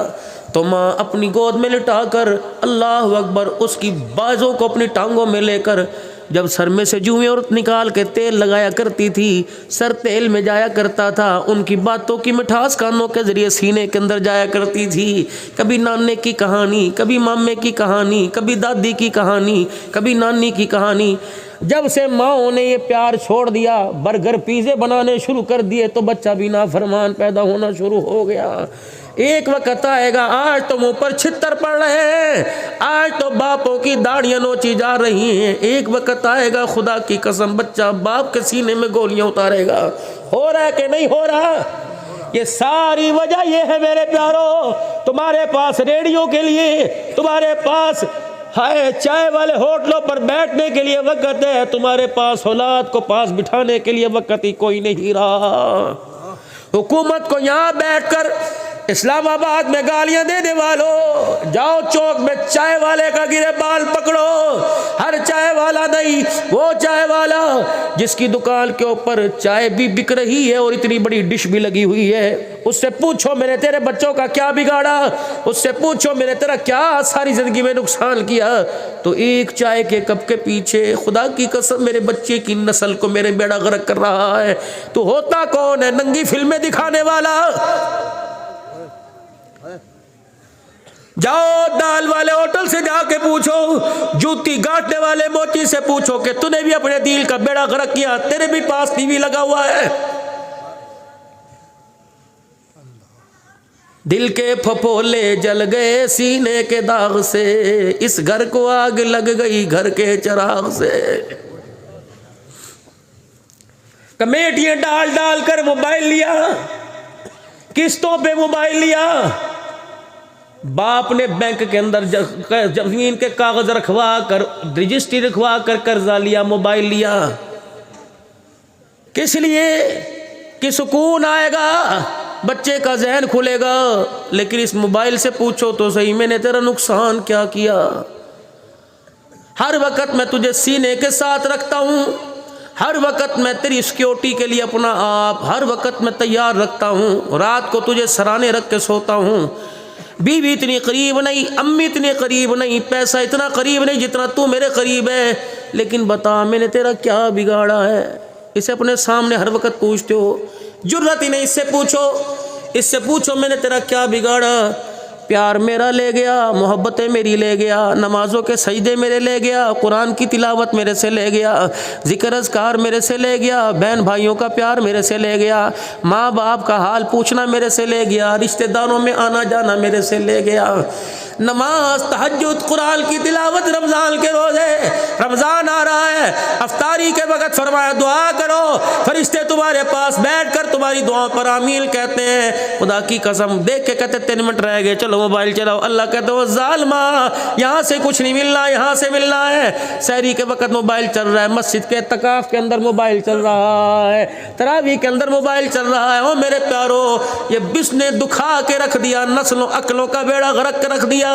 تو ماں اپنی گود میں لٹا کر اللہ اکبر اس کی بازوں کو اپنی ٹانگوں میں لے کر جب سر میں سے جوئیں اور نکال کے تیل لگایا کرتی تھی، سر تیل میں جایا کرتا تھا، ان کی باتوں کی مٹھاس کانوں کے ذریعے سینے کے اندر جایا کرتی تھی۔ کبھی نانے کی کہانی، کبھی مامے کی کہانی، کبھی دادی کی کہانی، کبھی نانی کی کہانی۔ جب سے ماں نے یہ پیار چھوڑ دیا، برگر پیزے بنانے شروع کر دیے تو بچہ بھی نافرمان پیدا ہونا شروع ہو گیا۔ ایک وقت آئے گا آج تو منہ پر چھتر پڑ رہے ہیں، آج تو باپوں کی داڑیاں نوچی جا رہی ہیں، ایک وقت آئے گا خدا کی قسم بچہ باپ کے سینے میں گولیاں اتارے گا۔ ہو رہا ہے کہ نہیں ہو رہا؟ یہ ساری وجہ یہ ہے میرے پیارو، تمہارے پاس ریڈیو کے لیے، تمہارے پاس چائے والے ہوٹلوں پر بیٹھنے کے لیے وقت ہے، تمہارے پاس اولاد کو پاس بٹھانے کے لیے وقت ہی کوئی نہیں رہا۔ حکومت کو یہاں بیٹھ کر اسلام آباد میں گالیاں دینے والوں، جاؤ چوک میں چائے والے کا گرے بال پکڑو، ہر چائے والا نہیں، وہ چائے والا جس کی دکان کے اوپر چائے بھی بک رہی ہے اور اتنی بڑی ڈش بھی لگی ہوئی ہے، اس سے پوچھو میں نے تیرے بچوں کا کیا بگاڑا، اس سے پوچھو میں نے تیرا کیا ساری زندگی میں نقصان کیا، تو ایک چائے کے کپ کے پیچھے خدا کی قسم میرے بچے کی نسل کو میرے بیڑا غرق کر رہا ہے۔ تو ہوتا کون ہے؟ ننگی فلمیں دکھانے والا۔ جاؤ دال والے ہوٹل سے جا کے پوچھو، جوتی گاٹنے والے موچی سے پوچھو کہ تو نے بھی اپنے دل کا بیڑا غرق کیا، تیرے بھی پاس ٹی وی لگا ہوا ہے۔ دل کے پھپھولے جل گئے سینے کے داغ سے، اس گھر کو آگ لگ گئی گھر کے چراغ سے۔ کمیٹیاں ڈال ڈال کر موبائل لیا، قسطوں پہ موبائل لیا، باپ نے بینک کے اندر زمین کے کاغذ رکھوا کر رجسٹری رکھوا کر قرضہ لیا، موبائل لیا، کس لیے کہ سکون آئے گا، بچے کا ذہن کھلے گا۔ لیکن اس موبائل سے پوچھو تو صحیح، میں نے تیرا نقصان کیا کیا؟ ہر وقت میں تجھے سینے کے ساتھ رکھتا ہوں، ہر وقت میں تیری سیکیورٹی کے لیے اپنا آپ ہر وقت میں تیار رکھتا ہوں، رات کو تجھے سرانے رکھ کے سوتا ہوں، بیوی اتنی قریب نہیں، امی اتنی قریب نہیں، پیسہ اتنا قریب نہیں جتنا تو میرے قریب ہے، لیکن بتا میں نے تیرا کیا بگاڑا ہے؟ اسے اپنے سامنے ہر وقت پوچھتے ہو، جرت ہی نہیں، اس سے پوچھو میں نے تیرا کیا بگاڑا؟ پیار میرا لے گیا، محبتیں میری لے گیا، نمازوں کے سجدے میرے لے گیا، قرآن کی تلاوت میرے سے لے گیا، ذکر اذکار میرے سے لے گیا، بہن بھائیوں کا پیار میرے سے لے گیا، ماں باپ کا حال پوچھنا میرے سے لے گیا، رشتہ داروں میں آنا جانا میرے سے لے گیا۔ نماز، تہجد، قرآن کی تلاوت، رمضان کے روزے، رمضان آ رہا ہے، افطاری کے وقت فرمایا دعا کرو، فرشتے تمہارے پاس بیٹھ کر تمہاری دعاؤں پر آمین کہتے ہیں۔ خدا کی قسم دیکھ کے کہتے 3 منٹ رہ گئے، چلو موبائل چلاؤ، اللہ کہتے ہو ظالمہ یہاں سے کچھ نہیں ملنا، یہاں سے ملنا ہے۔ سحری کے وقت موبائل چل رہا ہے، مسجد کے اعتکاف کے اندر موبائل چل رہا ہے، تراویح کے اندر موبائل چل رہا ہے۔ او میرے پیارو، یہ بس نے دکھا کے رکھ دیا، نسلوں عقلوں کا بیڑا غرق کے رکھ دیا۔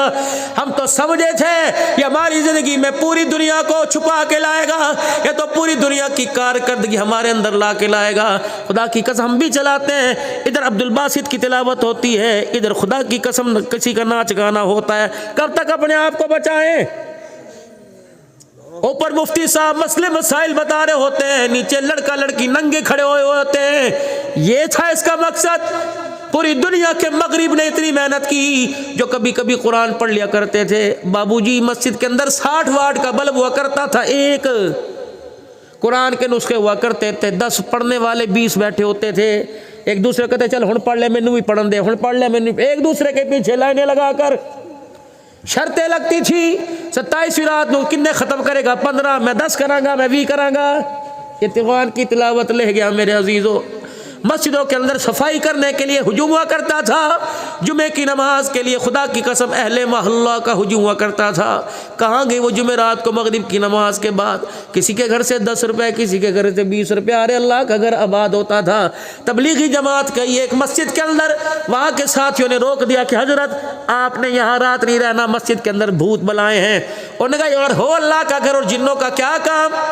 ہم تو سمجھے تھے یہ ہماری زندگی میں پوری دنیا کو چھپا کے لائے گا، یہ تو پوری دنیا کی کارکردگی ہمارے اندر لا کے لائے گا۔ خدا کی قسم ہم بھی چلاتے ہیں، ادھر عبد الباسط کی تلاوت ہوتی ہے، ادھر خدا کی قسم کسی کا ناچ گانا ہوتا ہے۔ کب تک اپنے آپ کو بچائیں؟ اوپر مفتی صاحب مسئلے مسائل بتا رہے ہوتے ہیں، نیچے لڑکا لڑکی ننگے کھڑے ہوئے ہوتے ہیں۔ یہ تھا اس کا مقصد؟ پوری دنیا کے مغرب نے اتنی محنت کی، جو کبھی کبھی قرآن پڑھ لیا کرتے تھے۔ بابو جی مسجد کے اندر 60 واٹ کا بلب ہوا کرتا تھا، ایک قرآن کے نسخے ہوا کرتے تھے، 10 پڑھنے والے 20 بیٹھے ہوتے تھے، ایک دوسرے کہتے چل ہن پڑھ لے مینوں بھی پڑھن دے، ہن پڑھ لے مینوں، ایک دوسرے کے پیچھے لائنیں لگا کر شرطیں لگتی تھی۔ 27ویں رات نو کنے ختم کرے گا؟ 15، میں 10 کراں گا، میں 20 کراں گا۔ یہ قرآن کی تلاوت لے گیا میرے عزیزو۔ مسجدوں کے اندر صفائی کرنے کے لیے ہجوم ہوا کرتا تھا، جمعے کی نماز کے لیے خدا کی قسم اہل محلہ کا ہجوم ہوا کرتا تھا۔ کہاں گئی وہ جمعرات کو مغرب کی نماز کے بعد؟ کسی کے گھر سے 10 روپے، کسی کے گھر سے 20 روپے، ارے اللہ کا گھر آباد ہوتا تھا۔ تبلیغی جماعت کا ایک مسجد کے اندر، وہاں کے ساتھیوں نے روک دیا کہ حضرت آپ نے یہاں رات نہیں رہنا، مسجد کے اندر بھوت بلائے ہیں۔ انہوں نے کہا یار ہو اللہ کا گھر اور جنوں کا کیا کام؟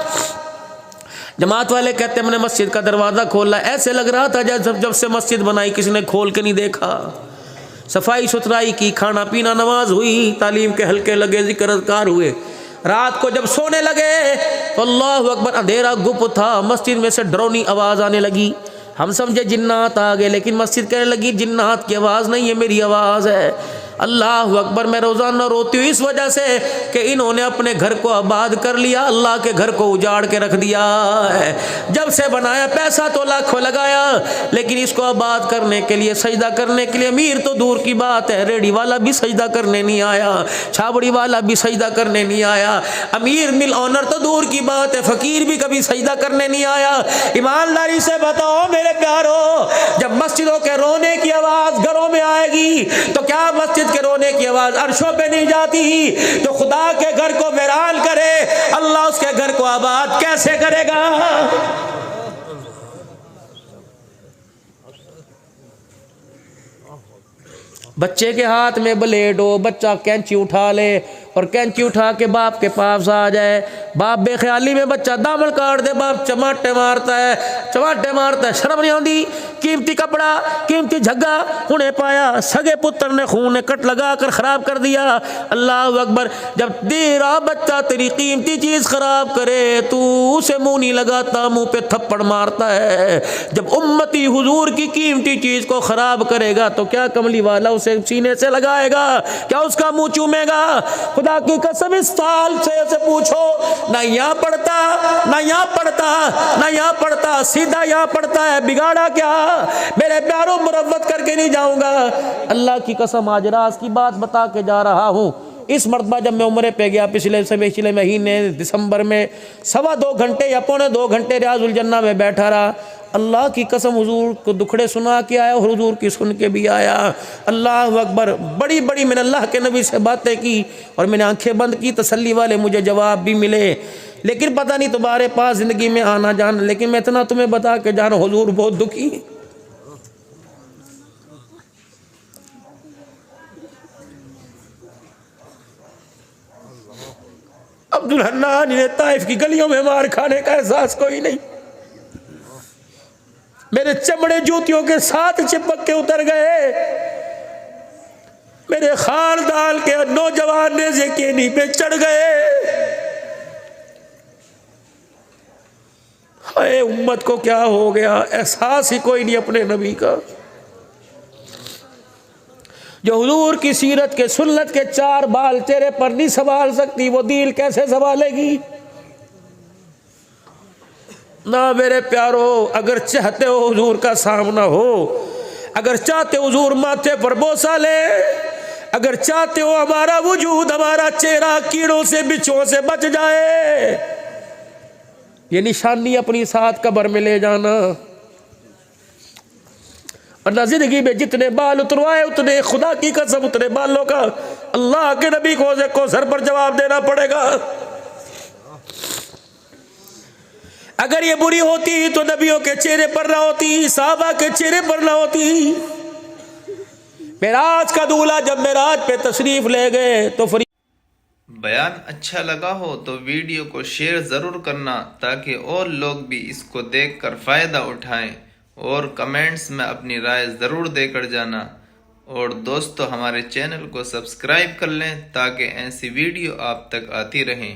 جماعت والے کہتے ہیں ہم نے مسجد کا دروازہ کھولا، ایسے لگ رہا تھا جب سے مسجد بنائی کسی نے کھول کے نہیں دیکھا۔ صفائی ستھرائی کی، کھانا پینا، نماز ہوئی، تعلیم کے حلقے لگے، ذکر اذکار ہوئے۔ رات کو جب سونے لگے تو اللہ اکبر، اندھیرا گپ تھا، مسجد میں سے ڈرونی آواز آنے لگی۔ ہم سمجھے جنات آ گئے، لیکن مسجد کہنے لگی جنات کی آواز نہیں، یہ میری آواز ہے۔ اللہ اکبر، میں روزانہ روتی ہوں اس وجہ سے کہ انہوں نے اپنے گھر کو آباد کر لیا، اللہ کے گھر کو اجاڑ کے رکھ دیا ہے۔ جب سے بنایا پیسہ تو لاکھوں لگایا، لیکن اس کو آباد کرنے کے لیے، سجدہ کرنے کے لیے، امیر تو دور کی بات ہے، ریڑھی والا بھی سجدہ کرنے نہیں آیا، چھابڑی والا بھی سجدہ کرنے نہیں آیا، امیر مل آنر تو دور کی بات ہے، فقیر بھی کبھی سجدہ کرنے نہیں آیا۔ ایمانداری سے بتاؤ میرے پیارو، جب مسجدوں کے رونے کی آواز گھروں میں آئے گی تو کیا مسجد کے رونے کی آواز عرشوں پہ نہیں جاتی؟ تو خدا کے گھر کو ویران کرے، اللہ اس کے گھر کو آباد کیسے کرے گا؟ بچے کے ہاتھ میں بلیڈ ہو، بچہ کینچی اٹھا لے اور کینچی اٹھا کے باپ کے پاس آ جائے، باپ بے خیالی میں بچہ دامن کاٹ دے، باپ چماٹے مارتا ہے، شرم نہیں آتی؟ قیمتی کپڑا، قیمتی جھگا انہیں پایا، سگے پتر نے خون کٹ لگا کر خراب کر دیا۔ اللہ اکبر، جب تیرا بچہ تیری قیمتی چیز خراب کرے تو اسے منہ نہیں لگاتا، منہ پہ تھپڑ مارتا ہے۔ جب امتی حضور کی قیمتی چیز کو خراب کرے گا تو کیا کملی والا اسے سینے سے لگائے گا؟ کیا اس کا منہ چومے گا؟ خدا کی قسم اس سال سے پوچھو، نہ یہاں پڑھتا، نہ یہاں پڑھتا، نہ یہاں پڑھتا، سیدھا یہاں پڑھتا ہے، بگاڑا کیا؟ میرے پیاروں مروت کر کے نہیں جاؤں گا، اللہ کی قسم آج راز کی بات بتا کے جا رہا ہوں۔ اس مرتبہ جب میں عمرے پہ گیا پچھلے مہینے دسمبر میں 2.25 گھنٹے یا 2.25 گھنٹے ریاض الجنہ میں بیٹھا رہا. اللہ کی قسم حضور کو دکھڑے سنا کے آیا اور حضور کی سن کے بھی آیا. اللہ اکبر. بڑی بڑی میں نے اللہ کے نبی سے باتیں کی اور میں نے آنکھیں بند کی, تسلی والے مجھے جواب بھی ملے. لیکن پتہ نہیں تمہارے پاس زندگی میں آنا جانا, لیکن میں اتنا تمہیں بتا کے جانا, حضور بہت دکھی. عبدالحنان نے طائف کی گلیوں میں مار کھانے کا احساس کوئی نہیں. میرے چمڑے جوتیوں کے ساتھ چپک کے اتر گئے. میرے خاندان کے نوجوان نیزے کے نیچے پہ چڑھ گئے. اے امت کو کیا ہو گیا, احساس ہی کوئی نہیں اپنے نبی کا. جو حضور کی سیرت کے سنت کے 4 بال چہرے پر نہیں سنبھال سکتی, وہ دل کیسے سنبھالے گی؟ نہ میرے پیارو, اگر چاہتے ہو حضور کا سامنا ہو, اگر چاہتے ہو حضور ماتھے پر بوسہ لے, اگر چاہتے ہو ہمارا وجود ہمارا چہرہ کیڑوں سے بچھوؤں سے بچ جائے, یہ نشانی اپنی ساتھ قبر میں لے جانا. ورنہ زندگی میں جتنے بال اتروائے اتنے, خدا کی قسم اتنے بالوں کا اللہ کے نبی کو سر پر جواب دینا پڑے گا. اگر یہ بری ہوتی تو نبیوں کے چہرے پر نہ ہوتی, صحابہ کے چہرے پر نہ ہوتی. معراج کا دولہا جب معراج پہ تشریف لے گئے تو بیان اچھا لگا ہو تو ویڈیو کو شیئر ضرور کرنا تاکہ اور لوگ بھی اس کو دیکھ کر فائدہ اٹھائیں, اور کمنٹس میں اپنی رائے ضرور دے کر جانا. اور دوستو ہمارے چینل کو سبسکرائب کر لیں تاکہ ایسی ویڈیو آپ تک آتی رہیں.